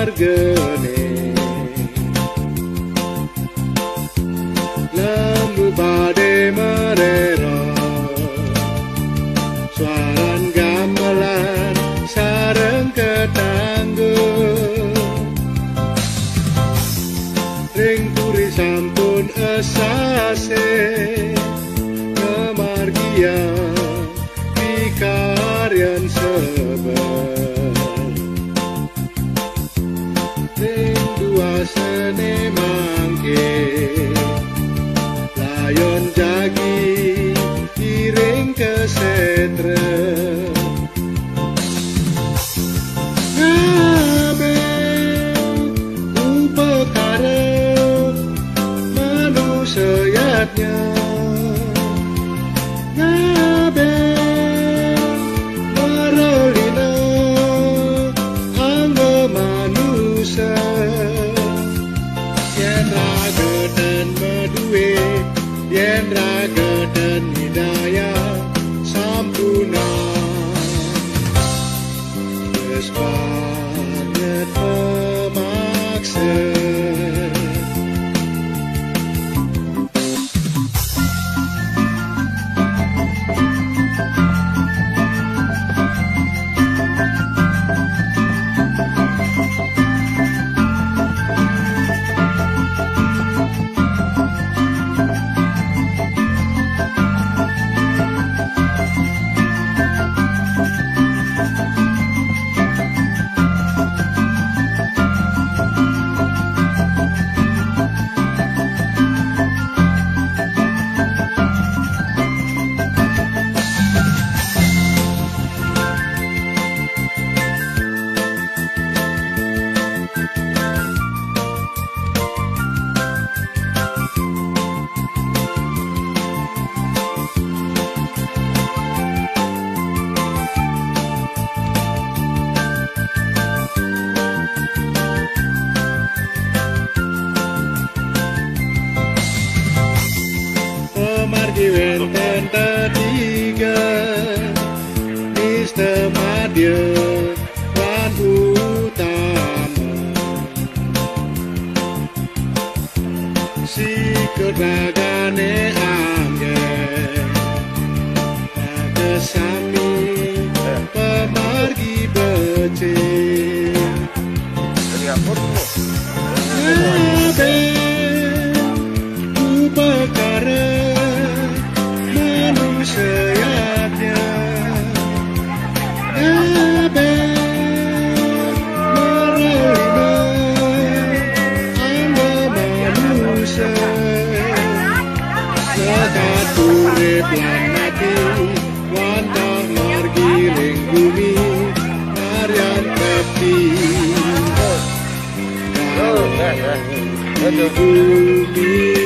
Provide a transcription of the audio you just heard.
margene lembu bade merera suaran gamelan sareng ketanggo ring turi sampun esase kemargian pikaryan seber ring dua sene mangke layon jagi iring kesetre ngabe upekare manusianya ngabe merelina anggo manusia yen rageten meduwe yen rageten hidayah sampuna wis banget pemaksa pemargi wenten tetiga istemadya lan utama si kedagane anggen pagesami pemargi becik ngabe upekare manusianya ngabe merelina anggo manusia sekat urip lan mati wantah margi ring bumi karyan bekti bumi